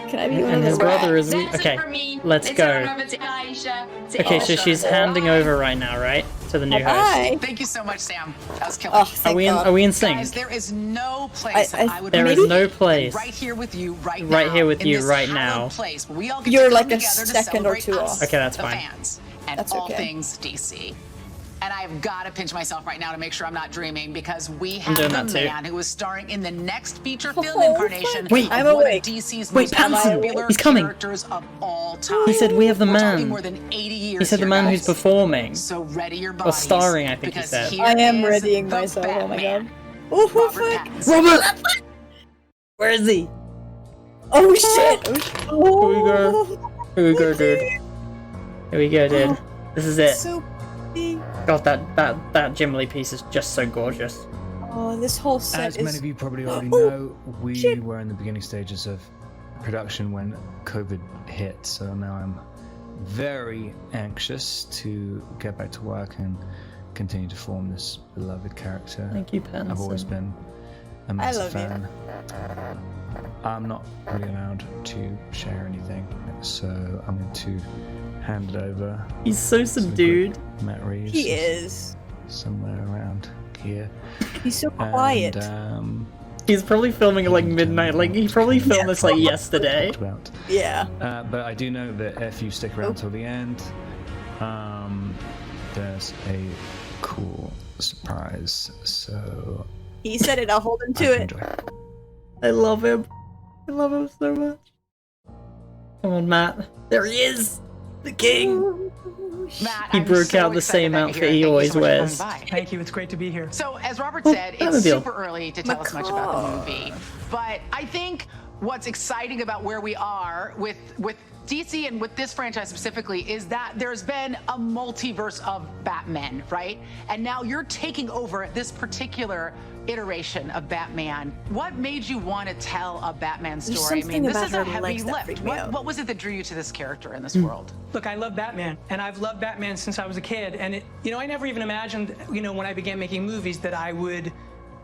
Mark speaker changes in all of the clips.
Speaker 1: Can I be one
Speaker 2: And
Speaker 1: of
Speaker 2: his
Speaker 1: the
Speaker 2: brother
Speaker 1: rats?
Speaker 2: is... Okay, let's go. Okay, so she's handing over right now, right? To the new host.
Speaker 1: Bye.
Speaker 3: Thank you so much, Sam. That was killer.
Speaker 1: Oh, thank God.
Speaker 2: Are we in sync?
Speaker 3: Guys, there is no place I would
Speaker 2: There is no place.
Speaker 3: right here with you right now.
Speaker 2: Right here with
Speaker 3: in
Speaker 2: you
Speaker 3: this
Speaker 2: right
Speaker 3: hallowed
Speaker 2: now.
Speaker 3: Place where we all get
Speaker 1: You're
Speaker 3: to
Speaker 1: like
Speaker 3: come
Speaker 1: a
Speaker 3: together to
Speaker 1: second or
Speaker 3: celebrate
Speaker 1: two
Speaker 3: us,
Speaker 1: off.
Speaker 2: Okay, that's
Speaker 3: the
Speaker 2: fine.
Speaker 3: fans, and
Speaker 1: That's
Speaker 3: all
Speaker 1: okay.
Speaker 3: things DC. And I've got to pinch myself right now to make sure I'm not dreaming, because we have
Speaker 2: doing
Speaker 3: the
Speaker 2: that too.
Speaker 3: man who is starring in the next feature film incarnation
Speaker 2: Wait,
Speaker 3: of
Speaker 1: I'm
Speaker 3: one
Speaker 1: awake.
Speaker 3: of DC's
Speaker 2: Wait,
Speaker 3: most
Speaker 2: Pattinson,
Speaker 3: popular
Speaker 2: he's coming.
Speaker 3: characters of all time.
Speaker 2: He said we have the
Speaker 3: We're talking
Speaker 2: man.
Speaker 3: more than 80 years
Speaker 2: He said the
Speaker 3: here,
Speaker 2: man
Speaker 3: guys.
Speaker 2: who's performing.
Speaker 3: So ready your
Speaker 2: Or
Speaker 3: bodies.
Speaker 2: starring, I think he
Speaker 3: because
Speaker 2: said.
Speaker 3: here
Speaker 1: I am
Speaker 3: is
Speaker 1: readying
Speaker 3: the
Speaker 1: myself. Oh my
Speaker 3: Batman,
Speaker 1: God. Oh,
Speaker 3: Robert
Speaker 1: fuck.
Speaker 3: Pattinson.
Speaker 2: Robert! Where is he?
Speaker 1: Oh shit!
Speaker 2: Here we go. Here we go, dude. Here we go, dude. This is it.
Speaker 1: So big.
Speaker 2: God, that Jim Lee piece is just so gorgeous.
Speaker 1: Oh, this whole set
Speaker 4: As
Speaker 1: is...
Speaker 4: many of you probably already
Speaker 1: Oh,
Speaker 4: know, we
Speaker 1: shit.
Speaker 4: were in the beginning stages of production when COVID hit, so now I'm very anxious to get back to work and continue to form this beloved character.
Speaker 2: Thank you, Pattinson.
Speaker 4: I've always been a massive
Speaker 1: love you.
Speaker 4: fan. I'm not really allowed to share anything, so I'm going to hand it over.
Speaker 2: He's so subdued.
Speaker 4: Matt Reeves.
Speaker 1: He is.
Speaker 4: Somewhere around here.
Speaker 1: He's so quiet.
Speaker 4: And,
Speaker 2: He's probably filming at like midnight. Like he probably filmed this like yesterday.
Speaker 4: talked about.
Speaker 1: Yeah.
Speaker 4: But I do know that if you stick around till the end, there's a cool surprise. So
Speaker 1: He said it, I'll hold him
Speaker 4: I
Speaker 1: to
Speaker 4: hope you
Speaker 1: it.
Speaker 4: enjoy.
Speaker 2: I love him. I love him so much. Come on, Matt. There he is. The king.
Speaker 3: Matt,
Speaker 2: He
Speaker 3: I'm
Speaker 2: broke
Speaker 3: so
Speaker 2: out the
Speaker 3: excited
Speaker 2: same
Speaker 3: that you're
Speaker 2: outfit
Speaker 3: here.
Speaker 2: he
Speaker 3: Thank you
Speaker 2: always
Speaker 3: so much for
Speaker 2: wears.
Speaker 3: coming by.
Speaker 5: Thank you, it's great to be here.
Speaker 3: So, as Robert said, it's
Speaker 2: Batmobile.
Speaker 3: super early to tell us much about the movie. But I think what's exciting about where we are with DC and with this franchise specifically is that there's been a multiverse of Batman, right? And now you're taking over this particular iteration of Batman. What made you want to tell a Batman
Speaker 1: There's
Speaker 3: story? I
Speaker 1: something
Speaker 3: mean, this
Speaker 1: about
Speaker 3: is a
Speaker 1: her
Speaker 3: heavy
Speaker 1: legs that
Speaker 3: lift.
Speaker 1: freak me out.
Speaker 3: What was it that drew you to this character in this world?
Speaker 5: Look, I love Batman, and I've loved Batman since I was a kid. And I never even imagined, when I began making movies, that I would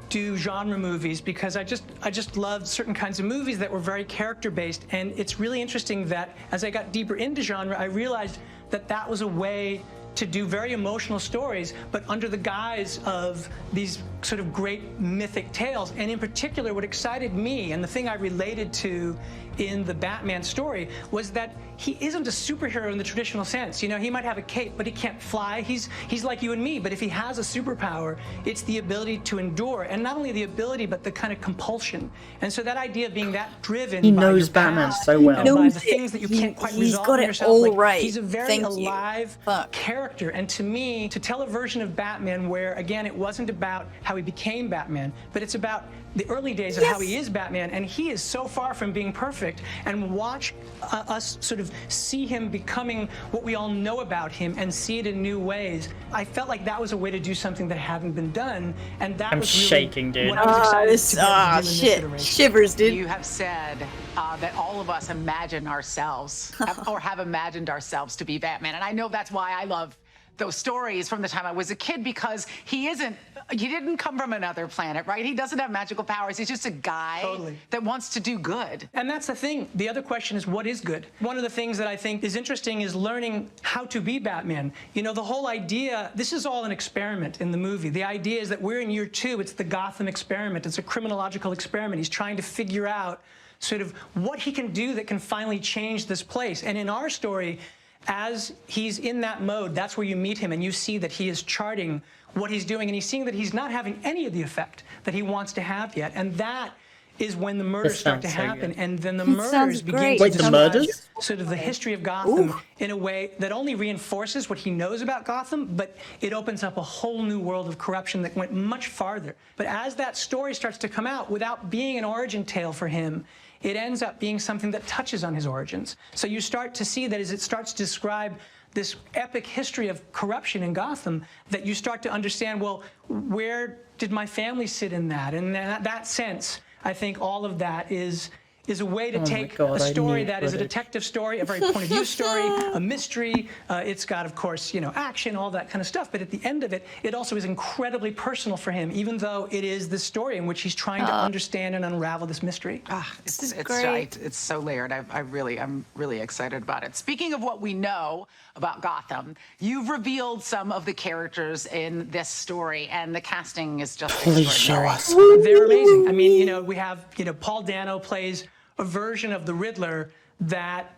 Speaker 5: do genre movies, because I just loved certain kinds of movies that were very character based. And it's really interesting that as I got deeper into genre, I realized that that was a way to do very emotional stories, but under the guise of these sort of great mythic tales. And in particular, what excited me, and the thing I related to in the Batman story, was that he isn't a superhero in the traditional sense. He might have a cape, but he can't fly. He's like you and me, but if he has a superpower, it's the ability to endure. And not only the ability, but the kind of compulsion. And so that idea of being that driven
Speaker 2: He
Speaker 5: by
Speaker 2: knows
Speaker 5: your
Speaker 2: Batman
Speaker 5: past
Speaker 2: so well.
Speaker 5: and by
Speaker 1: Knows
Speaker 5: the
Speaker 1: it.
Speaker 5: things that you can't quite
Speaker 1: He's
Speaker 5: resolve
Speaker 1: got
Speaker 5: in
Speaker 1: it
Speaker 5: yourself.
Speaker 1: all
Speaker 5: Like,
Speaker 1: right.
Speaker 5: he's a very
Speaker 1: Thank you.
Speaker 5: alive
Speaker 1: Fuck.
Speaker 5: character. And to me, to tell a version of Batman where, again, it wasn't about how he became Batman, but it's about the early days of how he is Batman, and he is so far from being perfect, and watch us sort of see him becoming what we all know about him and see it in new ways. I felt like that was a way to do something that hadn't been done, and that
Speaker 2: I'm
Speaker 5: was really
Speaker 2: shaking, dude.
Speaker 5: what I was excited to be able to do in this
Speaker 1: shit.
Speaker 5: iteration.
Speaker 1: Shivers, dude.
Speaker 3: You have said that all of us imagine ourselves or have imagined ourselves to be Batman. And I know that's why I love those stories from the time I was a kid, because he didn't come from another planet, right? He doesn't have magical powers. He's just a guy that wants to do good.
Speaker 5: And that's the thing. The other question is, what is good? One of the things that I think is interesting is learning how to be Batman. The whole idea, this is all an experiment in the movie. The idea is that we're in year 2. It's the Gotham experiment. It's a criminological experiment. He's trying to figure out sort of what he can do that can finally change this place. And in our story, as he's in that mode, that's where you meet him and you see that he is charting what he's doing, and he's seeing that he's not having any of the effect that he wants to have yet. And that is when the murders start to happen, and then the murders begin to
Speaker 2: Wait, the murders?
Speaker 5: sort of the history of Gotham in a way that only reinforces what he knows about Gotham, but it opens up a whole new world of corruption that went much farther. But as that story starts to come out, without being an origin tale for him, it ends up being something that touches on his origins. So you start to see that as it starts to describe this epic history of corruption in Gotham, that you start to understand, well, where did my family sit in that? And in that sense, I think all of that is is a way to take
Speaker 2: God,
Speaker 5: a story
Speaker 2: I knew
Speaker 5: that is a
Speaker 2: footage.
Speaker 5: detective story, a very point of view story, a mystery. It's got, of course, action, all that kind of stuff. But at the end of it, it also is incredibly personal for him, even though it is the story in which he's trying to understand and unravel this mystery.
Speaker 1: This is
Speaker 3: It's
Speaker 1: great.
Speaker 3: right. It's so layered. I'm really excited about it. Speaking of what we know about Gotham, you've revealed some of the characters in this story, and the casting is just
Speaker 2: Please show
Speaker 3: extraordinary.
Speaker 2: us.
Speaker 5: They're amazing. I mean, we have, Paul Dano plays a version of the Riddler that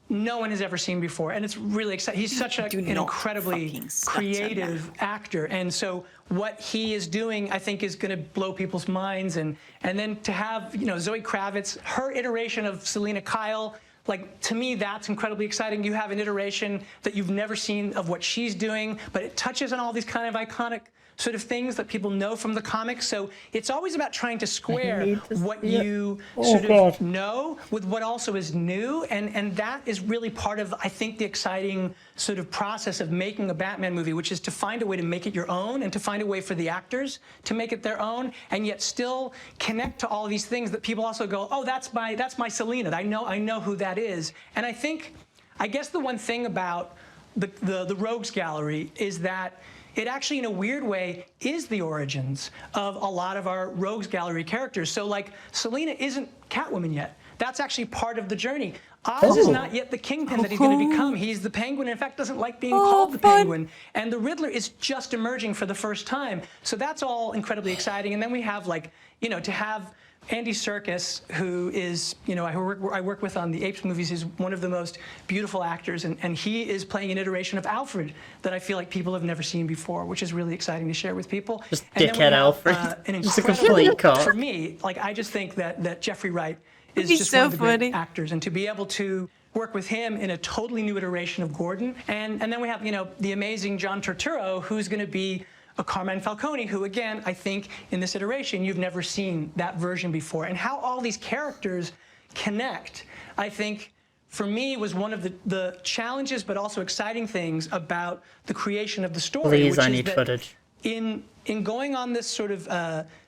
Speaker 5: no one has ever seen before, and it's really exciting. He's such an incredibly
Speaker 1: fucking stop that
Speaker 5: creative actor, and so what he is doing, I think, is going to blow people's minds. And then to have, Zoe Kravitz, her iteration of Selena Kyle. Like, to me, that's incredibly exciting. You have an iteration that you've never seen of what she's doing, but it touches on all these kind of iconic sort of things that people know from the comics. So it's always about trying to square what you sort of know with what also is new. And that is really part of, I think, the exciting sort of process of making a Batman movie, which is to find a way to make it your own and to find a way for the actors to make it their own, and yet still connect to all these things that people also go, oh, that's my Selena. I know who that is. And I guess the one thing about the Rogues Gallery is that it actually, in a weird way, is the origins of a lot of our Rogues Gallery characters. So, like, Selena isn't Catwoman yet. That's actually part of the journey. Oz is not yet the Kingpin that he's going to become. He's the Penguin, and in fact, doesn't like being called the Penguin. And the Riddler is just emerging for the first time. So that's all incredibly exciting. And then we have, to have Andy Serkis, who is, I work with on the Apes movies, is one of the most beautiful actors, and he is playing an iteration of Alfred that I feel like people have never seen before, which is really exciting to share with people.
Speaker 2: Just
Speaker 5: And then we
Speaker 2: dickhead
Speaker 5: have,
Speaker 2: Alfred.
Speaker 5: An
Speaker 2: Just a
Speaker 5: incredible,
Speaker 2: complete cock.
Speaker 5: for me, I just think that Jeffrey Wright is
Speaker 1: He's
Speaker 5: just
Speaker 1: so
Speaker 5: one of the
Speaker 1: funny.
Speaker 5: great actors, and to be able to work with him in a totally new iteration of Gordon, and then we have, the amazing John Turturro, who's going to be a Carmine Falcone, who, again, I think in this iteration, you've never seen that version before. And how all these characters connect, I think, for me, was one of the challenges, but also exciting things about the creation of the story.
Speaker 2: Please,
Speaker 5: which
Speaker 2: I
Speaker 5: is
Speaker 2: need
Speaker 5: that
Speaker 2: footage.
Speaker 5: In going on this sort of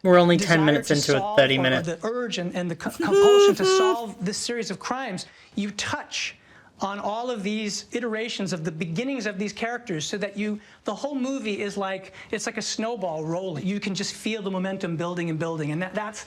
Speaker 2: We're only 10
Speaker 5: desire
Speaker 2: minutes
Speaker 5: to
Speaker 2: into a
Speaker 5: solve,
Speaker 2: 30
Speaker 5: or
Speaker 2: minute.
Speaker 5: the urge and the compulsion to solve this series of crimes, you touch on all of these iterations of the beginnings of these characters, so that the whole movie is it's like a snowball rolling. You can just feel the momentum building and building, and that's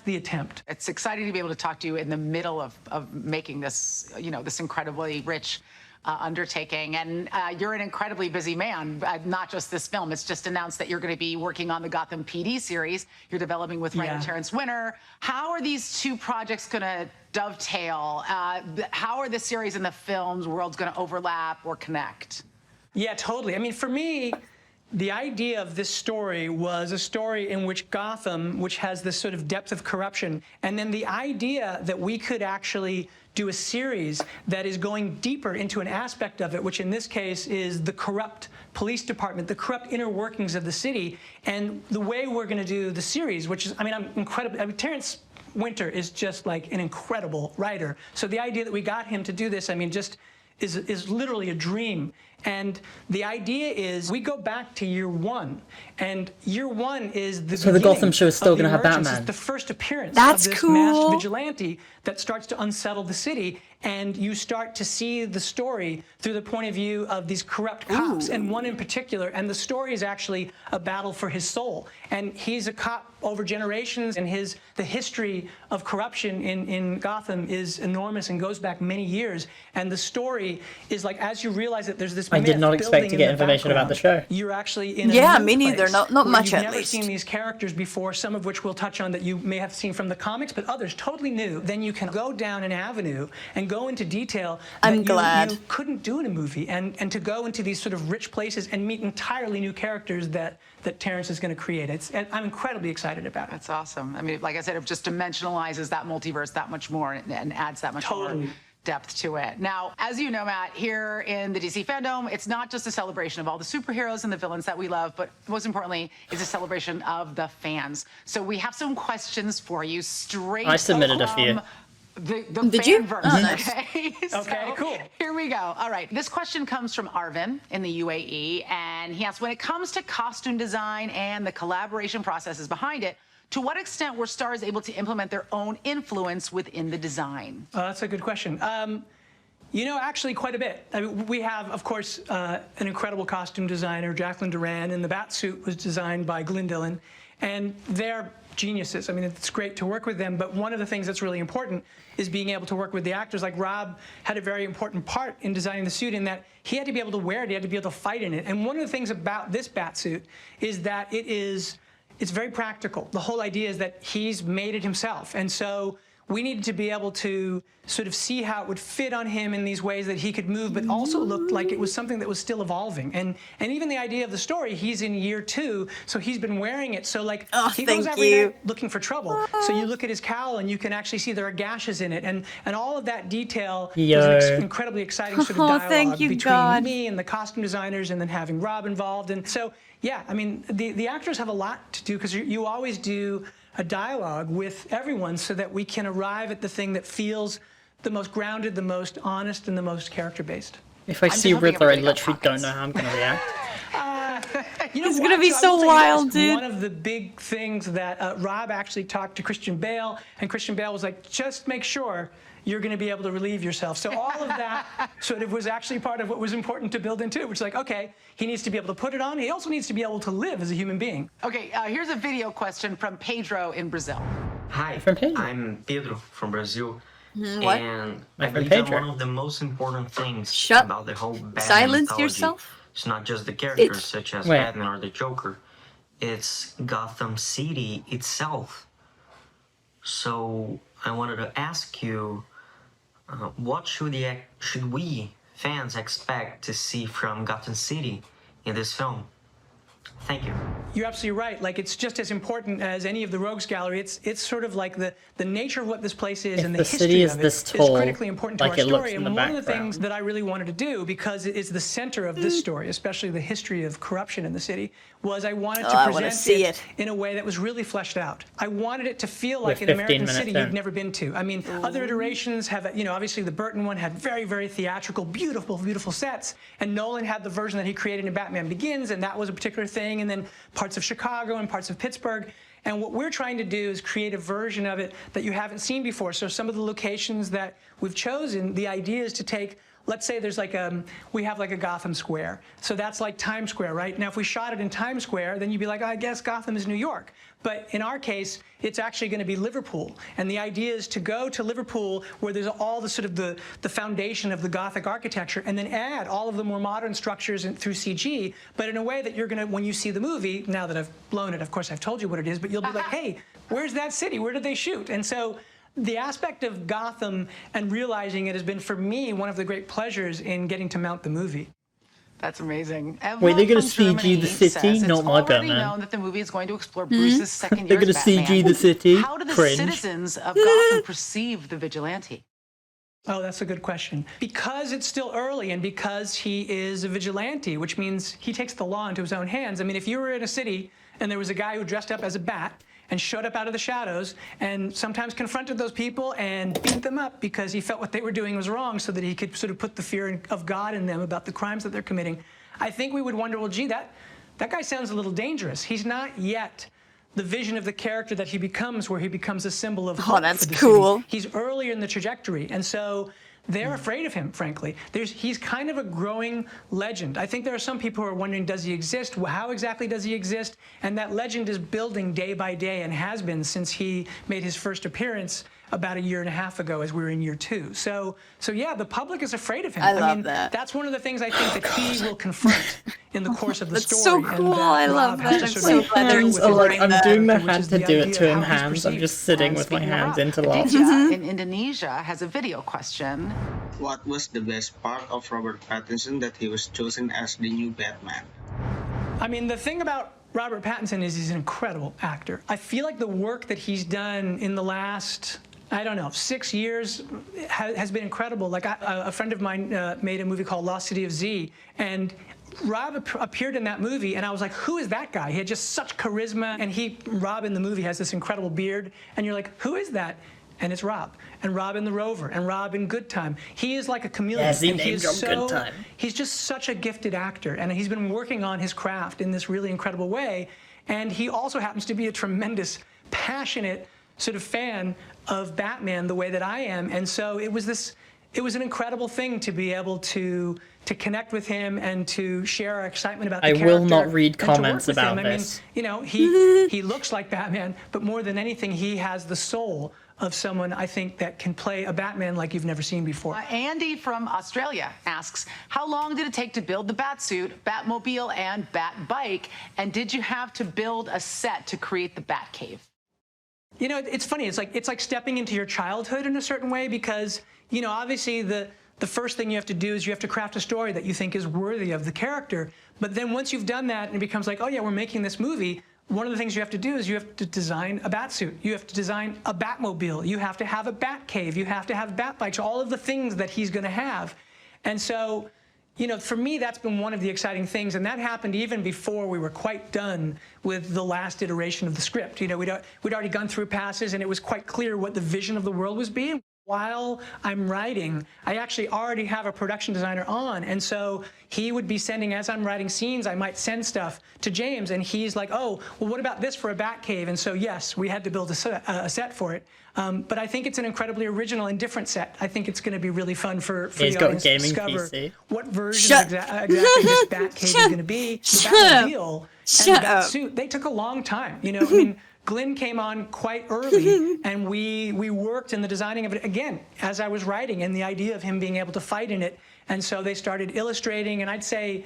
Speaker 5: the attempt.
Speaker 3: It's exciting to be able to talk to you in the middle of making this, this incredibly rich undertaking. And you're an incredibly busy man, not just this film. It's just announced that you're going to be working on the Gotham PD series you're developing with writer Terrence Winter. How are these two projects going to dovetail? How are the series and the film's worlds going to overlap or connect?
Speaker 5: Yeah, totally. I mean, for me, the idea of this story was a story in which Gotham, which has this sort of depth of corruption, and then the idea that we could actually do a series that is going deeper into an aspect of it, which in this case is the corrupt police department, the corrupt inner workings of the city, and the way we're going to do the series, which is, I'm incredible. Terrence Winter is just like an incredible writer. So the idea that we got him to do this, just is literally a dream. And the idea is we go back to year one, and year one is the
Speaker 2: So the Gotham show is still
Speaker 5: going to
Speaker 2: have Batman.
Speaker 5: It's the first appearance
Speaker 1: That's
Speaker 5: of this
Speaker 1: cool.
Speaker 5: masked vigilante that starts to unsettle the city, and you start to see the story through the point of view of these corrupt cops, and one in particular, and the story is actually a battle for his soul. And he's a cop over generations, and the history of corruption in Gotham is enormous and goes back many years. And the story is like, as you realize that there's this
Speaker 2: I did
Speaker 5: myth
Speaker 2: not expect
Speaker 5: building
Speaker 2: to
Speaker 5: in
Speaker 2: get
Speaker 5: the
Speaker 2: information about the
Speaker 5: background,
Speaker 2: show.
Speaker 5: You're actually in a
Speaker 1: Yeah,
Speaker 5: new
Speaker 1: me neither.
Speaker 5: place
Speaker 1: Not
Speaker 5: where
Speaker 1: much,
Speaker 5: you've
Speaker 1: at
Speaker 5: never
Speaker 1: least.
Speaker 5: seen these characters before, some of which we'll touch on that you may have seen from the comics, but others totally new. Then you can go down an avenue and go into detail
Speaker 1: I'm
Speaker 5: that
Speaker 1: glad.
Speaker 5: you couldn't do in a movie, and to go into these sort of rich places and meet entirely new characters that Terrence is going to create. I'm incredibly excited about it.
Speaker 3: That's awesome. I mean, like I said, it just dimensionalizes that multiverse that much more and adds that much more depth to it. Now, as you know, Matt, here in the DC fandom, it's not just a celebration of all the superheroes and the villains that we love, but most importantly, it's a celebration of the fans. So we have some questions for you straight
Speaker 2: I submitted a
Speaker 3: from
Speaker 2: few.
Speaker 3: the
Speaker 1: Did you?
Speaker 3: fanverse,
Speaker 1: Oh, nice.
Speaker 3: okay?
Speaker 5: Okay, cool.
Speaker 3: Here we go. All right. This question comes from Arvin in the UAE, and he asks, when it comes to costume design and the collaboration processes behind it, To what extent were stars able to implement their own influence within the design?
Speaker 5: That's a good question. You know, actually quite a bit. I mean, we have, of course, an incredible costume designer, Jacqueline Duran, and the bat suit was designed by Glyn Dillon, and they're geniuses. I mean, it's great to work with them, but one of the things that's really important is being able to work with the actors. Like Rob had a very important part in designing the suit in that he had to be able to wear it, he had to be able to fight in it. And one of the things about this bat suit is that it's very practical. The whole idea is that he's made it himself. And so we needed to be able to sort of see how it would fit on him in these ways that he could move, but also looked like it was something that was still evolving. And even the idea of the story, he's in year 2, so he's been wearing it. So like he goes every night looking for trouble. So you look at his cowl and you can actually see there are gashes in it, and all of that detail was an incredibly exciting sort of dialogue between me and the costume designers, and then having Rob involved. And so yeah, I mean the actors have a lot to do because you always do a dialogue with everyone so that we can arrive at the thing that feels the most grounded, the most honest, and the most character-based.
Speaker 2: If I see Riddler, I literally don't know how I'm going to react.
Speaker 5: You know,
Speaker 1: it's going to be so wild, dude.
Speaker 5: One of the big things that Rob actually talked to Christian Bale, and Christian Bale was like, just make sure you're going to be able to relieve yourself. So all of that sort of was actually part of what was important to build into it, which is like, okay, he needs to be able to put it on. He also needs to be able to live as a human being.
Speaker 3: Okay, here's a video question from Pedro in Brazil.
Speaker 6: Hi, I'm Pedro from Brazil.
Speaker 1: What?
Speaker 6: And I believe that one of the most important things about the whole Batman
Speaker 1: Silence
Speaker 6: mythology,
Speaker 1: yourself.
Speaker 6: it's not just the characters such as Batman or the Joker, it's Gotham City itself. So I wanted to ask you, what should we fans expect to see from Gotham City in this film? Thank you.
Speaker 5: You're absolutely right. Like, it's just as important as any of the Rogues Gallery. It's sort of like the nature of what this place is, and the history of it is critically important to our story. And one of the things that I really wanted to do, because it is the center of this story, especially the history of corruption in the city, was I wanted to present it in a way that was really fleshed out. I wanted it to feel like an American city you've never been to. I mean, other iterations have, you know, obviously the Burton one had very, very theatrical, beautiful, beautiful sets, and Nolan had the version that he created in Batman Begins, and that was a particular thing, and then parts of Chicago and parts of Pittsburgh. And what we're trying to do is create a version of it that you haven't seen before. So some of the locations that we've chosen, the idea is to take, let's say there's like we have like a Gotham Square. So that's like Times Square, right? Now, if we shot it in Times Square, then you'd be like, oh, I guess Gotham is New York. But in our case, it's actually going to be Liverpool. And the idea is to go to Liverpool where there's all the sort of the foundation of the Gothic architecture, and then add all of the more modern structures through CG, but in a way that you're going to, when you see the movie, now that I've blown it, of course I've told you what it is, but you'll be like, hey, where's that city? Where did they shoot? And so the aspect of Gotham and realizing it has been, for me, one of the great pleasures in getting to mount the movie.
Speaker 3: That's amazing.
Speaker 2: Wait, they're going to CG the city? Not my Batman.
Speaker 3: It's known that the movie is going to explore Bruce's second year
Speaker 2: as Batman. They're going to CG the city?
Speaker 3: How do the citizens of Gotham perceive the vigilante?
Speaker 5: Oh, that's a good question. Because it's still early, and because he is a vigilante, which means he takes the law into his own hands. I mean, if you were in a city and there was a guy who dressed up as a bat and showed up out of the shadows and sometimes confronted those people and beat them up because he felt what they were doing was wrong, so that he could sort of put the fear of God in them about the crimes that they're committing, I think we would wonder, well, gee, that guy sounds a little dangerous. He's not yet the vision of the character that he becomes, where he becomes a symbol of hope. Oh, that's cool. He's earlier in the trajectory, and so they're afraid of him, frankly. He's kind of a growing legend. I think there are some people who are wondering, does he exist? How exactly does he exist? And that legend is building day by day, and has been since he made his first appearance about 1.5 years ago, as we were in year 2. So yeah, the public is afraid of him.
Speaker 1: I love that.
Speaker 5: That's one of the things I think that he will confront in the course of the
Speaker 1: That's
Speaker 5: story.
Speaker 1: so cool. I love that. I'm so glad
Speaker 2: I'm doing my hand to do it to him hands. I'm just sitting with my hands interlocked.
Speaker 3: In Indonesia has a video question.
Speaker 7: What was the best part of Robert Pattinson that he was chosen as the new Batman?
Speaker 5: I mean, the thing about Robert Pattinson is he's an incredible actor. I feel like the work that he's done in the last, I don't know, 6 years has been incredible. Like, a friend of mine made a movie called Lost City of Z, and Rob appeared in that movie, and I was like, who is that guy? He had just such charisma, and Rob in the movie has this incredible beard, and you're like, who is that? And it's Rob, and Rob in The Rover, and Rob in Good Time. He is like a chameleon.
Speaker 2: Yes, and Good Time.
Speaker 5: He's just such a gifted actor, and he's been working on his craft in this really incredible way. And he also happens to be a tremendous passionate sort of fan of Batman the way that I am. And so it was an incredible thing to be able to connect with him and to share our excitement about the character.
Speaker 2: I will not read
Speaker 5: and to work
Speaker 2: comments
Speaker 5: with
Speaker 2: about
Speaker 5: him.
Speaker 2: this.
Speaker 5: I mean, you know, he looks like Batman, but more than anything, he has the soul of someone, I think, that can play a Batman like you've never seen before.
Speaker 3: Andy from Australia asks, how long did it take to build the Batsuit, Batmobile, and Batbike? And did you have to build a set to create the Batcave?
Speaker 5: You know, it's funny. It's like stepping into your childhood in a certain way because, you know, obviously the first thing you have to do is you have to craft a story that you think is worthy of the character. But then once you've done that and it becomes like, oh, yeah, we're making this movie, one of the things you have to do is you have to design a Batsuit. You have to design a Batmobile. You have to have a Batcave. You have to have Batbikes, all of the things that he's going to have. And so, you know, for me, that's been one of the exciting things. And that happened even before we were quite done with the last iteration of the script. You know, we'd already gone through passes, and it was quite clear what the vision of the world was being. While I'm writing, I actually already have a production designer on, and so he would be sending, as I'm writing scenes, I might send stuff to James, and he's like, oh, well, what about this for a Batcave? And so, yes, we had to build a set for it. But I think it's an incredibly original and different set. I think it's going to be really fun for the audience to discover what version exactly this Batcave is going to be. The Batmobile and the Batsuit, they took a long time. You know, I mean, Glenn came on quite early, and we worked in the designing of it, again, as I was writing, and the idea of him being able to fight in it. And so they started illustrating, and I'd say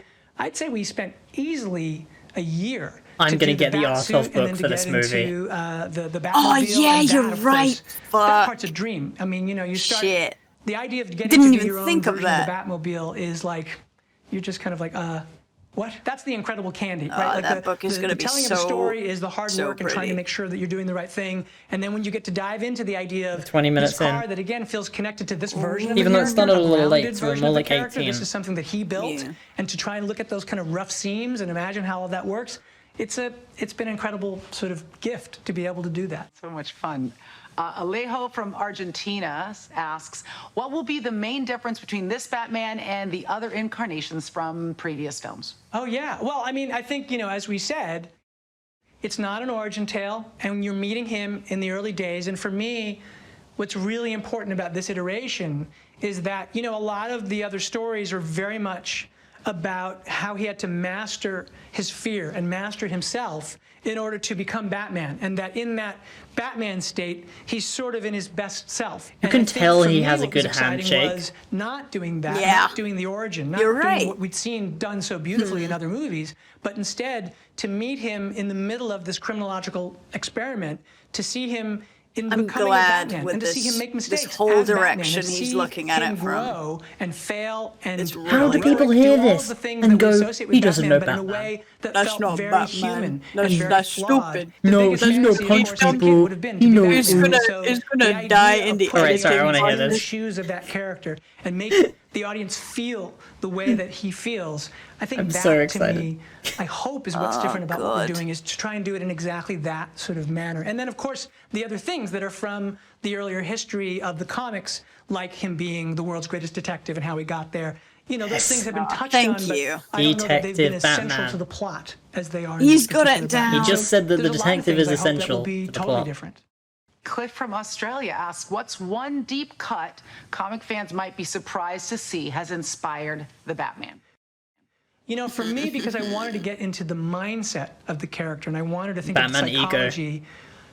Speaker 5: we spent easily a year.
Speaker 2: I'm going to get the Artov book for this movie.
Speaker 5: The
Speaker 1: Oh, yeah, you're right. Fuck.
Speaker 5: That part's a dream. I mean, you know, you start...
Speaker 1: Shit.
Speaker 5: The idea of getting
Speaker 1: Didn't
Speaker 5: to do
Speaker 1: even
Speaker 5: your own
Speaker 1: think of
Speaker 5: version of the
Speaker 1: that.
Speaker 5: Batmobile is like, you're just kind of like, what? That's the incredible candy, right? Like
Speaker 1: that book is going to be
Speaker 5: telling
Speaker 1: so,
Speaker 5: of the story is the hard
Speaker 1: so
Speaker 5: work and trying to
Speaker 1: pretty.
Speaker 5: make sure that you're doing the right thing. And then when you get to dive into the idea of
Speaker 2: 20 minutes
Speaker 5: this car
Speaker 2: in.
Speaker 5: that, again, feels connected to this version of
Speaker 2: Even
Speaker 5: the
Speaker 2: though it
Speaker 5: character,
Speaker 2: started a little late,
Speaker 5: rounded
Speaker 2: so we're
Speaker 5: version
Speaker 2: more
Speaker 5: of the
Speaker 2: like
Speaker 5: character,
Speaker 2: 18.
Speaker 5: This is something that he built.
Speaker 1: Yeah.
Speaker 5: And to try and look at those kind of rough seams and imagine how all that works, it's been an incredible sort of gift to be able to do that.
Speaker 3: So much fun. Alejo from Argentina asks, what will be the main difference between this Batman and the other incarnations from previous films?
Speaker 5: Oh, yeah. Well, I mean, I think, you know, as we said, it's not an origin tale, and you're meeting him in the early days. And for me, what's really important about this iteration is that, you know, a lot of the other stories are very much about how he had to master his fear and master himself in order to become Batman, and that in that Batman state, he's sort of in his best self.
Speaker 2: You can tell he has a good handshake.
Speaker 5: Was not doing that,
Speaker 1: Yeah.
Speaker 5: not doing the origin, not
Speaker 1: You're
Speaker 5: doing
Speaker 1: right.
Speaker 5: what we'd seen done so beautifully in other movies, but instead to meet him in the middle of this criminological experiment, to see him in
Speaker 1: I'm
Speaker 5: becoming
Speaker 1: glad
Speaker 5: a Batman,
Speaker 1: with
Speaker 5: and to see
Speaker 1: this-
Speaker 5: him make
Speaker 1: this
Speaker 5: mistakes
Speaker 1: whole
Speaker 5: as Batman,
Speaker 1: direction
Speaker 5: and to
Speaker 1: he's
Speaker 5: see
Speaker 1: looking at
Speaker 5: him
Speaker 1: it from.
Speaker 5: grow and fail and
Speaker 1: It's
Speaker 2: How do
Speaker 1: really
Speaker 2: people
Speaker 1: good.
Speaker 2: hear
Speaker 5: do all of
Speaker 2: this
Speaker 5: the things
Speaker 2: and
Speaker 5: that we
Speaker 2: go,
Speaker 5: associate with
Speaker 2: he doesn't know
Speaker 5: Batman, but in a
Speaker 2: Batman?
Speaker 5: way that
Speaker 1: That's
Speaker 5: felt
Speaker 1: not
Speaker 5: very
Speaker 1: Batman.
Speaker 5: human
Speaker 1: That's-
Speaker 5: and very
Speaker 1: that's
Speaker 5: flawed.
Speaker 1: stupid.
Speaker 5: The
Speaker 2: No,
Speaker 5: biggest
Speaker 2: he's no
Speaker 5: fantasy, of
Speaker 2: punch
Speaker 5: course, some
Speaker 2: people.
Speaker 5: would have been to
Speaker 2: He
Speaker 5: be
Speaker 2: knows
Speaker 5: Batman.
Speaker 1: He's gonna-
Speaker 5: So
Speaker 1: he's gonna
Speaker 5: the idea
Speaker 1: die
Speaker 5: of
Speaker 1: in the
Speaker 5: putting
Speaker 2: Alright, sorry, I wanna hear
Speaker 5: yourself in the
Speaker 2: this.
Speaker 5: shoes of that character and make the audience feel the way that he feels. I think
Speaker 2: I'm
Speaker 5: that,
Speaker 2: so
Speaker 5: to
Speaker 2: excited.
Speaker 5: me, I hope is what's different about what we're
Speaker 1: good.
Speaker 5: doing, is to try and do it in exactly that sort of manner. And then, of course, the other things that are from the earlier history of the comics, like him being the world's greatest detective and how he got there. You know, those things have been touched
Speaker 1: Thank
Speaker 5: on, but
Speaker 1: you.
Speaker 5: I don't know that they've been
Speaker 2: Detective
Speaker 5: as central
Speaker 2: Batman.
Speaker 5: to the plot as they are.
Speaker 1: He's
Speaker 5: in
Speaker 1: got
Speaker 5: particular
Speaker 1: it down.
Speaker 5: Batman.
Speaker 2: He just said that the
Speaker 5: There's a lot of
Speaker 2: detective is
Speaker 5: things I hope that
Speaker 2: essential
Speaker 5: will be
Speaker 2: to the
Speaker 5: totally
Speaker 2: plot.
Speaker 5: different.
Speaker 3: Cliff from Australia asks, what's one deep cut comic fans might be surprised to see has inspired the Batman?
Speaker 5: You know, for me, because I wanted to get into the mindset of the character and I wanted to think
Speaker 2: Batman
Speaker 5: of
Speaker 2: ego.
Speaker 5: psychology.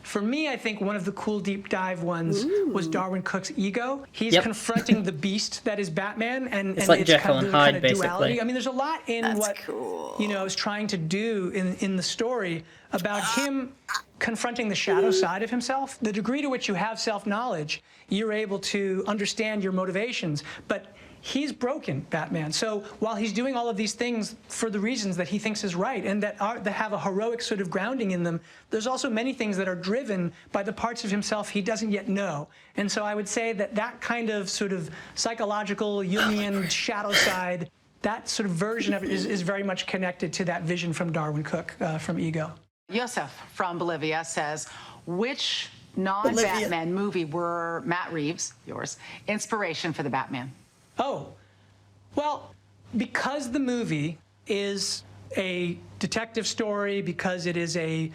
Speaker 5: For me, I think one of the cool deep dive ones was Darwin Cook's ego. He's
Speaker 2: Yep.
Speaker 5: confronting the beast that is Batman, and
Speaker 2: It's like
Speaker 5: it's
Speaker 2: Jekyll
Speaker 5: kind of
Speaker 2: and
Speaker 5: the
Speaker 2: Hyde,
Speaker 5: kind of duality.
Speaker 2: basically.
Speaker 5: I mean, there's a lot in
Speaker 1: That's
Speaker 5: what
Speaker 1: cool.
Speaker 5: you know is trying to do in the story about him confronting the shadow side of himself. The degree to which you have self-knowledge, you're able to understand your motivations, but he's broken, Batman. So while he's doing all of these things for the reasons that he thinks is right and that have a heroic sort of grounding in them, there's also many things that are driven by the parts of himself he doesn't yet know. And so I would say that that kind of sort of psychological Jungian shadow side, that sort of version of it is very much connected to that vision from Darwin Cook, from Ego.
Speaker 3: Yosef from Bolivia says, which non-Batman movie were Matt Reeves, yours, inspiration for the Batman?
Speaker 5: Oh, well, because the movie is a detective story, because it is a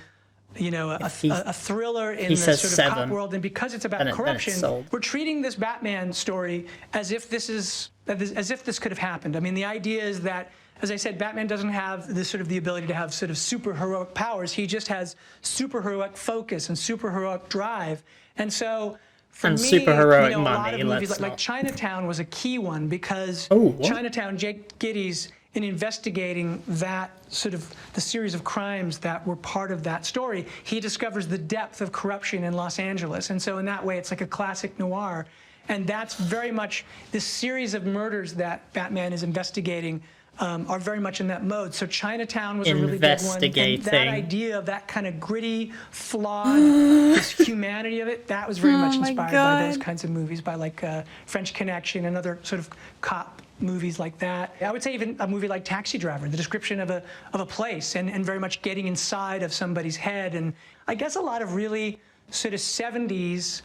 Speaker 5: a thriller in the sort of cop world, and because it's about corruption, we're treating this Batman story as if this could have happened. I mean, the idea is that, as I said, Batman doesn't have this sort of the ability to have sort of super heroic powers. He just has super heroic focus and super heroic drive. And so for me,
Speaker 2: super heroic
Speaker 5: a lot
Speaker 2: money,
Speaker 5: of movies like Chinatown was a key one, because Chinatown, Jake Gittes, in investigating that sort of the series of crimes that were part of that story, he discovers the depth of corruption in Los Angeles. And so in that way, it's like a classic noir. And that's very much the series of murders that Batman is investigating are very much in that mode. So Chinatown was a really big one. And that idea of that kind of gritty, flawed, this humanity of it, that was very much inspired by those kinds of movies, by like French Connection and other sort of cop movies like that. I would say even a movie like Taxi Driver, the description of a place and very much getting inside of somebody's head. And I guess a lot of really sort of 70s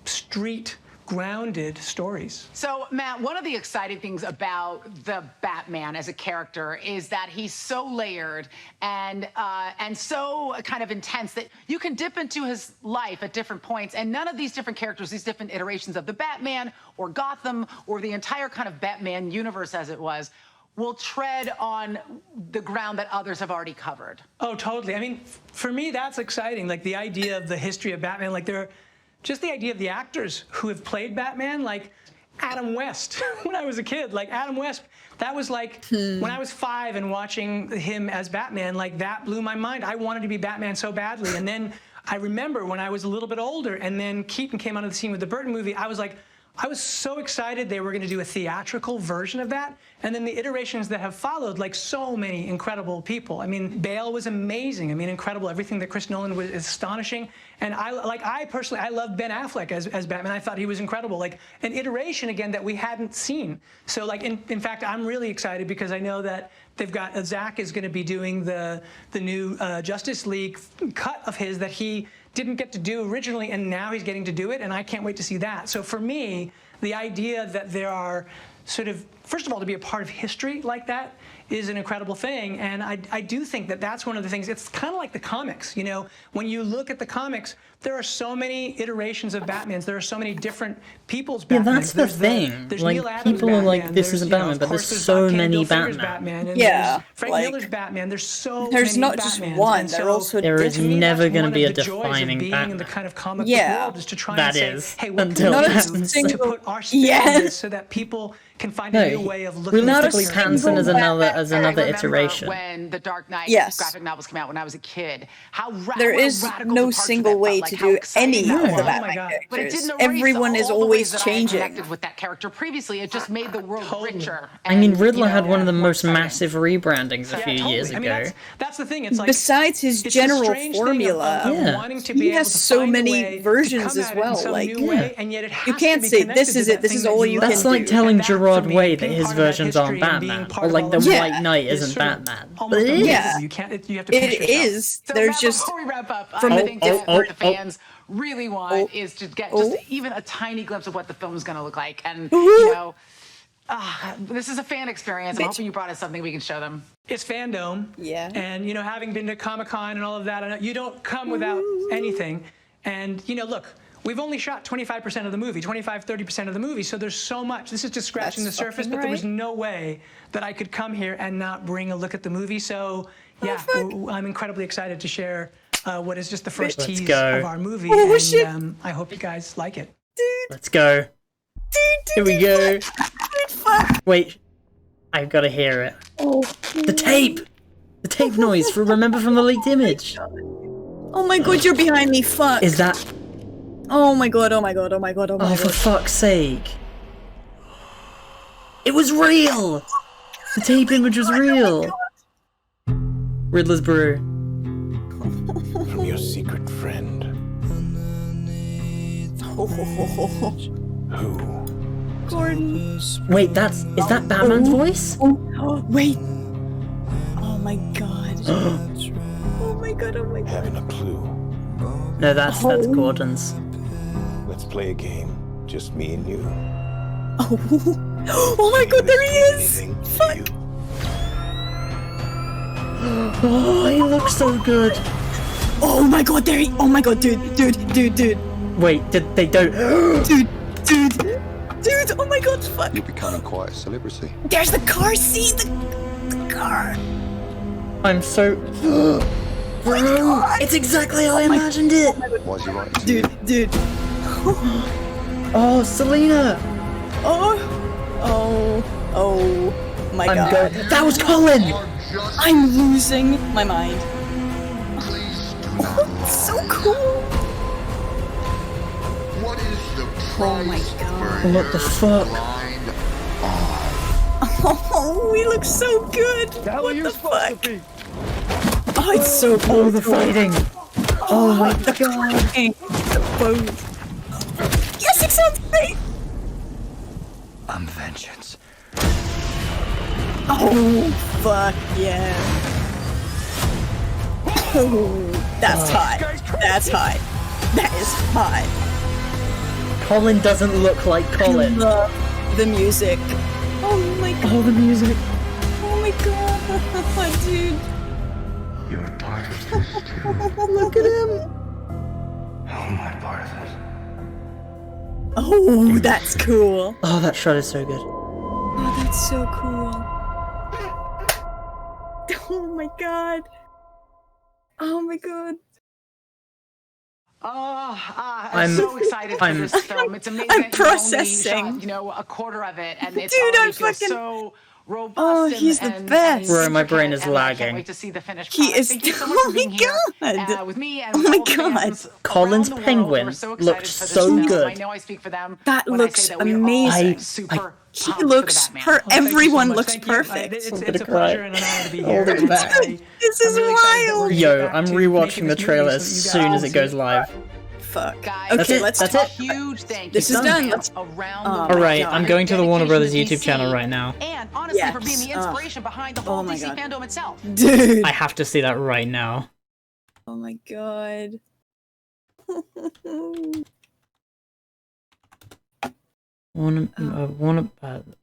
Speaker 5: street grounded stories.
Speaker 3: So, Matt, one of the exciting things about the Batman as a character is that he's so layered and so kind of intense that you can dip into his life at different points, and none of these different characters, these different iterations of the Batman or Gotham or the entire kind of Batman universe as it was, will tread on the ground that others have already covered.
Speaker 5: Oh, totally. I mean, for me, that's exciting. Like the idea of the history of Batman, like just the idea of the actors who have played Batman, like Adam West, when I was a kid, like Adam West, that was like, when I was 5 and watching him as Batman, like that blew my mind. I wanted to be Batman so badly. And then I remember when I was a little bit older and then Keaton came onto the scene with the Burton movie, I was so excited they were going to do a theatrical version of that. And then the iterations that have followed, like so many incredible people. I mean, Bale was amazing. I mean, incredible. Everything that Chris Nolan was astonishing. And I personally, I love Ben Affleck as Batman. I thought he was incredible. Like an iteration again that we hadn't seen. So like, in fact, I'm really excited because I know that they've got, Zach is going to be doing the new Justice League cut of his that he didn't get to do originally, and now he's getting to do it, and I can't wait to see that. So for me, the idea that there are sort of, first of all, to be a part of history like that is an incredible thing, and I do think that that's one of the things. It's kind of like the comics, you know? When you look at the comics, there are so many iterations of Batmans. There are so many different people's Batmans.
Speaker 2: Yeah, that's the thing. Like,
Speaker 5: Neil Adams
Speaker 2: people are like,
Speaker 5: Batman.
Speaker 2: this is a Batman, but there's so many Batman.
Speaker 5: And
Speaker 1: Yeah,
Speaker 5: there's Frank Miller's Batman. There's so
Speaker 1: there's
Speaker 5: many
Speaker 1: not just
Speaker 5: Batmans.
Speaker 1: one.
Speaker 5: And
Speaker 1: There
Speaker 5: so,
Speaker 1: are also
Speaker 2: there is
Speaker 5: to me,
Speaker 2: never
Speaker 5: that's
Speaker 2: going to
Speaker 5: one
Speaker 2: be
Speaker 5: of
Speaker 2: a
Speaker 5: the joys of
Speaker 2: defining
Speaker 5: being
Speaker 2: Batman.
Speaker 5: in the kind of comic
Speaker 1: Yeah.
Speaker 5: book world is to try
Speaker 2: That
Speaker 5: and
Speaker 2: is,
Speaker 5: say, hey, what
Speaker 2: until
Speaker 5: can we
Speaker 1: Not a
Speaker 5: do
Speaker 1: single-
Speaker 5: to put our spin on this so that people can find a new way of looking at
Speaker 2: realistically,
Speaker 5: this.
Speaker 2: Pattinson is another
Speaker 3: I remember
Speaker 2: iteration.
Speaker 3: when the Dark Knight
Speaker 1: Yes.
Speaker 3: graphic novels came out when I was a kid,
Speaker 1: There is no single way to do any of the
Speaker 5: Oh my
Speaker 1: Batman
Speaker 5: God.
Speaker 3: But it
Speaker 1: characters.
Speaker 3: didn't erase
Speaker 1: Everyone is
Speaker 3: all the
Speaker 1: always
Speaker 3: ways that I
Speaker 1: changing.
Speaker 3: connected with that character previously. It just made the world richer.
Speaker 2: I mean,
Speaker 3: and,
Speaker 2: Riddler
Speaker 3: you know,
Speaker 2: had one of the
Speaker 3: more
Speaker 2: most
Speaker 3: exciting.
Speaker 2: massive rebrandings a few years
Speaker 5: I
Speaker 2: ago.
Speaker 5: mean, that's the thing. It's like,
Speaker 1: Besides his
Speaker 5: it's the
Speaker 1: general
Speaker 5: strange thing of
Speaker 1: formula,
Speaker 2: Yeah.
Speaker 5: wanting to
Speaker 1: he
Speaker 5: be able
Speaker 1: has
Speaker 5: to
Speaker 1: so
Speaker 5: find a
Speaker 1: many
Speaker 5: way to
Speaker 1: versions
Speaker 5: come
Speaker 1: as
Speaker 5: at it in
Speaker 1: well,
Speaker 5: some
Speaker 1: like,
Speaker 5: new way, and yet it has
Speaker 1: you can't
Speaker 5: to be
Speaker 1: say,
Speaker 5: connected
Speaker 1: this is
Speaker 5: to
Speaker 1: it,
Speaker 5: that
Speaker 1: this
Speaker 5: thing
Speaker 1: is
Speaker 5: that
Speaker 1: all you
Speaker 5: love.
Speaker 1: can
Speaker 2: That's like
Speaker 1: do.
Speaker 2: telling
Speaker 5: And that,
Speaker 2: Gerard
Speaker 5: for me,
Speaker 2: Way that
Speaker 5: being
Speaker 2: his
Speaker 5: part of that
Speaker 2: versions aren't
Speaker 5: history and being
Speaker 2: Batman,
Speaker 5: part
Speaker 2: or
Speaker 5: of
Speaker 2: like
Speaker 5: all
Speaker 2: the
Speaker 5: of
Speaker 1: Yeah.
Speaker 2: White Knight
Speaker 5: is
Speaker 2: isn't
Speaker 5: sort of
Speaker 2: Batman.
Speaker 5: almost
Speaker 2: But it is.
Speaker 5: unbelievable. You can't. You have to pinch
Speaker 1: It
Speaker 5: yourself.
Speaker 1: is.
Speaker 3: So
Speaker 1: There's
Speaker 3: Matt,
Speaker 1: just
Speaker 3: before we wrap up,
Speaker 1: from
Speaker 3: I
Speaker 1: the-
Speaker 3: think that what the fans really want
Speaker 1: Oh.
Speaker 3: is to get
Speaker 1: Oh.
Speaker 3: just even a tiny glimpse of what the film is going to look like. And,
Speaker 1: Woo-hoo.
Speaker 3: you know, this is a fan experience. I'm
Speaker 1: Bitch.
Speaker 3: hoping you brought us something we can show them.
Speaker 5: It's fandom.
Speaker 1: Yeah.
Speaker 5: And, you know, having been to Comic-Con and all of that, I know you don't come without anything. And, you know, look, we've only shot 25% of the movie, 25-30% of the movie, so there's so much. This is just scratching
Speaker 1: That's
Speaker 5: the surface,
Speaker 1: fucking
Speaker 5: but there was
Speaker 1: right.
Speaker 5: no way that I could come here and not bring a look at the movie. So, yeah, I'm incredibly excited to share what is just the first
Speaker 2: Let's
Speaker 5: tease
Speaker 2: go.
Speaker 5: of our movie.
Speaker 1: Oh, shit.
Speaker 5: And I hope you guys like it.
Speaker 2: Let's go. Here we go. Wait, I've got to hear it. The tape! The tape noise from Remember from the Leaked Image.
Speaker 1: Oh my god, you're behind me, fuck.
Speaker 2: Is that...
Speaker 1: Oh my god, oh my god, oh my god, oh my
Speaker 2: Oh, for
Speaker 1: god.
Speaker 2: fuck's sake. It was real! The tape image was real! Riddler's Brew.
Speaker 8: From your secret friend. Who?
Speaker 1: Gordon.
Speaker 2: Wait, is that Batman's voice?
Speaker 1: Oh, wait. Oh my god. Oh my god, oh my god.
Speaker 8: Having a clue.
Speaker 2: No, that's Gordon's.
Speaker 8: Let's play a game. Just me and you.
Speaker 1: Oh my god, there he is!
Speaker 8: Anything
Speaker 1: Fuck!
Speaker 8: you.
Speaker 2: Oh, he looks so good.
Speaker 1: Oh my god, there he. Oh my god, dude.
Speaker 2: Wait, did they don't?
Speaker 1: Dude. Oh my god, fuck.
Speaker 9: You're becoming quite a celebrity.
Speaker 1: There's the car seat. The car.
Speaker 2: I'm so. Bro, it's exactly how I imagined it.
Speaker 9: Why's he writing to you?
Speaker 1: Dude.
Speaker 2: Oh, Selena.
Speaker 1: Oh my god.
Speaker 2: That was Colin.
Speaker 1: I'm losing my mind. Oh, it's so cool.
Speaker 9: What is the
Speaker 1: Oh my god.
Speaker 2: What the fuck?
Speaker 1: Oh, we look so good. What the fuck? Oh, it's so cool.
Speaker 2: Oh, the fighting. Oh my god.
Speaker 1: Yes, it sounds great.
Speaker 9: I'm vengeance.
Speaker 1: Oh, fuck yeah. Oh, that's hot. That's hot. That is hot.
Speaker 2: Colin doesn't look like Colin.
Speaker 1: I love the music. Oh my god.
Speaker 2: Oh, the music.
Speaker 1: Oh my god, dude.
Speaker 9: You're part of this too.
Speaker 1: Look at him.
Speaker 9: How am I part of this?
Speaker 1: Oh, that's cool.
Speaker 2: Oh, that shot is so good.
Speaker 1: Oh, that's so cool. Oh my god. Oh my god.
Speaker 3: I'm so excited for this film. It's amazing.
Speaker 1: I'm
Speaker 3: that you only
Speaker 1: processing.
Speaker 3: shot, a quarter of it, and it's
Speaker 1: Dude,
Speaker 3: already
Speaker 1: I'm
Speaker 3: feels
Speaker 1: fucking-
Speaker 3: so robust.
Speaker 1: Oh, he's the best.
Speaker 2: Bro, my brain is
Speaker 3: intricate, and I
Speaker 2: lagging.
Speaker 3: can't wait to see the finished
Speaker 1: He
Speaker 3: product.
Speaker 1: is.
Speaker 3: Thank you so much
Speaker 1: Oh
Speaker 3: for being
Speaker 1: my
Speaker 3: here,
Speaker 1: god.
Speaker 3: with me and
Speaker 1: Oh
Speaker 3: with
Speaker 1: my
Speaker 3: all the
Speaker 1: god.
Speaker 3: fans
Speaker 2: Colin's
Speaker 3: around the world
Speaker 2: penguin
Speaker 3: who are so
Speaker 2: looked
Speaker 3: excited for this
Speaker 2: so
Speaker 3: film.
Speaker 2: good.
Speaker 3: I know I speak for them.
Speaker 1: That
Speaker 3: when I
Speaker 1: looks
Speaker 3: say that we are all
Speaker 1: amazing.
Speaker 3: super
Speaker 1: He
Speaker 3: pumped
Speaker 1: looks.
Speaker 3: for the Batman.
Speaker 1: Everyone
Speaker 5: much.
Speaker 1: looks
Speaker 5: Thank you.
Speaker 1: perfect.
Speaker 5: It's
Speaker 2: gonna
Speaker 5: a
Speaker 2: cry.
Speaker 5: pleasure and an honor to be here.
Speaker 2: Hold it back.
Speaker 1: This is wild.
Speaker 2: Yo, I'm rewatching the trailer as soon as it goes live.
Speaker 1: Fuck.
Speaker 3: Guys,
Speaker 1: Okay,
Speaker 2: it,
Speaker 1: let's
Speaker 2: that's
Speaker 1: talk.
Speaker 2: it.
Speaker 3: Huge thank you.
Speaker 1: This is
Speaker 3: to
Speaker 1: done.
Speaker 3: fans
Speaker 1: Let's-
Speaker 3: around
Speaker 1: Oh
Speaker 3: the
Speaker 1: my
Speaker 3: world.
Speaker 2: Alright,
Speaker 1: God.
Speaker 2: I'm going to the Warner Brothers
Speaker 3: Dedication
Speaker 2: YouTube
Speaker 3: to
Speaker 2: channel
Speaker 3: DC,
Speaker 2: right now.
Speaker 3: And honestly, for being the
Speaker 1: Yes.
Speaker 3: inspiration behind the
Speaker 1: Oh
Speaker 3: whole
Speaker 1: my
Speaker 3: DC
Speaker 1: God.
Speaker 3: fandom itself.
Speaker 1: Dude.
Speaker 2: I have to see that right now.
Speaker 1: Oh my god.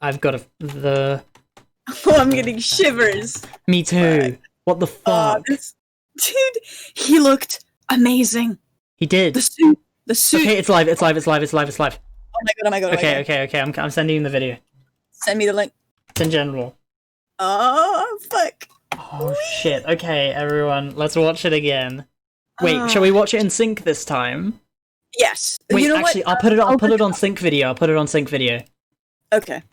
Speaker 2: I've got the.
Speaker 1: Oh, I'm getting shivers.
Speaker 2: Me too. What the fuck?
Speaker 1: Dude, he looked amazing.
Speaker 2: He did.
Speaker 1: The suit. The suit.
Speaker 2: Okay, it's live.
Speaker 1: Oh my god. Oh my god.
Speaker 2: Okay. I'm sending you the video.
Speaker 1: Send me the link.
Speaker 2: It's in general.
Speaker 1: Oh fuck.
Speaker 2: Oh shit. Okay, everyone, let's watch it again. Wait, shall we watch it in sync this time?
Speaker 1: Yes.
Speaker 2: Wait,
Speaker 1: you know
Speaker 2: actually,
Speaker 1: what?
Speaker 2: I'll put it on sync video.
Speaker 1: Okay.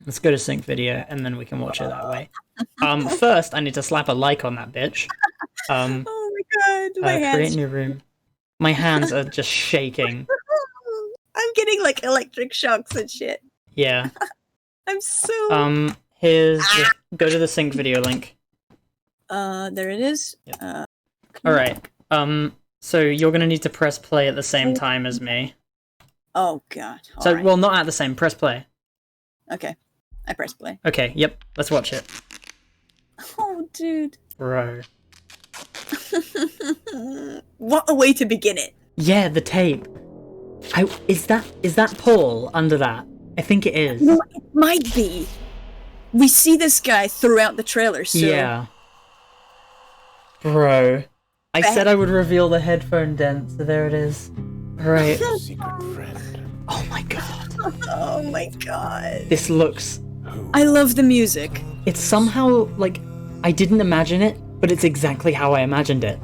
Speaker 2: Let's go to sync video, and then we can watch it that way. First, I need to slap a like on that bitch.
Speaker 1: Oh my god. My
Speaker 2: Create
Speaker 1: hands.
Speaker 2: new room. My hands are just shaking.
Speaker 1: I'm getting like electric shocks and shit.
Speaker 2: Yeah.
Speaker 1: I'm so.
Speaker 2: Go to the sync video link.
Speaker 1: There it is.
Speaker 2: Yep. All right. So you're gonna need to press play at the same time as me.
Speaker 1: Oh god.
Speaker 2: So,
Speaker 1: Alright.
Speaker 2: well, not at the same. Press play.
Speaker 1: Okay. I press play.
Speaker 2: Okay. Yep. Let's watch it.
Speaker 1: Oh, dude.
Speaker 2: Bro.
Speaker 1: What a way to begin it.
Speaker 2: Yeah, the tape. Is that Paul under that? I think it is.
Speaker 1: No, it might be. We see this guy throughout the trailer, so...
Speaker 2: Yeah. Bro. I said I would reveal the headphone dent, so there it is. Right.
Speaker 8: Secret friend.
Speaker 2: Oh my god.
Speaker 1: Oh my god.
Speaker 2: This looks...
Speaker 1: I love the music.
Speaker 2: It's somehow, like, I didn't imagine it, but it's exactly how I imagined it.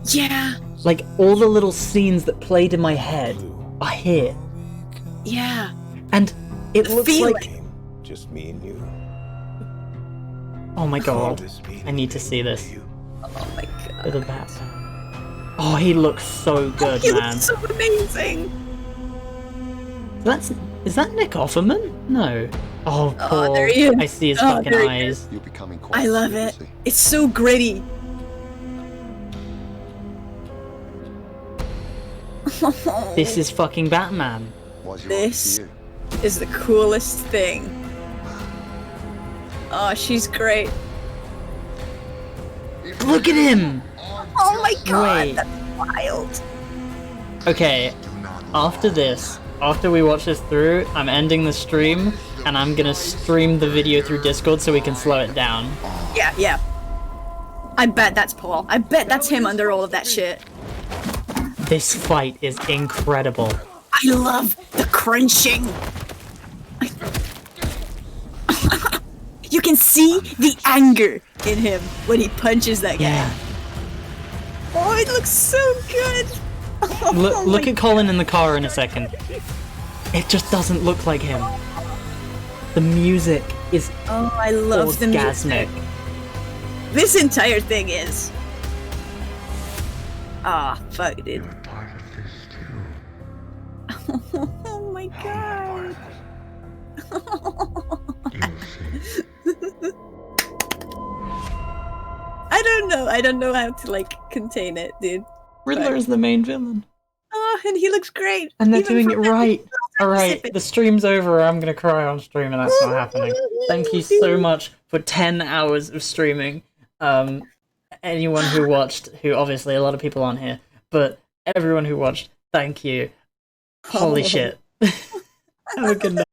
Speaker 1: Yeah.
Speaker 2: Like, all the little scenes that played in my head are here.
Speaker 1: Yeah.
Speaker 2: And it looks
Speaker 1: feeling.
Speaker 2: like...
Speaker 8: Just me and you.
Speaker 2: Oh my god. I need to see this.
Speaker 1: Oh my god.
Speaker 2: Look at that. Oh, he looks so good,
Speaker 1: He
Speaker 2: man.
Speaker 1: looks so amazing.
Speaker 2: Is that Nick Offerman? No. Oh, Paul.
Speaker 1: there he is.
Speaker 2: I see his
Speaker 1: Oh,
Speaker 2: fucking
Speaker 1: there he
Speaker 2: eyes.
Speaker 9: You're becoming quite
Speaker 1: I
Speaker 9: a
Speaker 1: love it.
Speaker 9: celebrity.
Speaker 1: It's so gritty.
Speaker 2: This is fucking Batman.
Speaker 9: Why's he
Speaker 1: This
Speaker 9: writing to you?
Speaker 1: is the coolest thing. Oh, she's great.
Speaker 2: Look at him!
Speaker 1: Oh my god,
Speaker 2: Wait.
Speaker 1: that's wild.
Speaker 2: Okay, after this, after we watch this through, I'm ending the stream, and I'm gonna stream the video through Discord so we can slow it down.
Speaker 1: Yeah, yeah. I bet that's Paul. I bet that's him under all of that shit.
Speaker 2: This fight is incredible.
Speaker 1: I love the crunching. You can see the anger in him when he punches that guy.
Speaker 2: Yeah.
Speaker 1: Oh, it looks so good.
Speaker 2: Look at Colin in the car in a second. It just doesn't look like him. The music is
Speaker 1: I love the music. This entire thing is. Fuck, dude.
Speaker 9: You're part of this too.
Speaker 1: Oh my god. I don't know how to like contain it, dude.
Speaker 2: Riddler's the main villain.
Speaker 1: Oh, and he looks great.
Speaker 2: And they're doing it right. Alright, the stream's over, I'm gonna cry on stream and that's not happening. Thank you so much for 10 hours of streaming. Anyone who watched, who obviously a lot of people aren't here, but everyone who watched, thank you. Holy shit. Have a good night.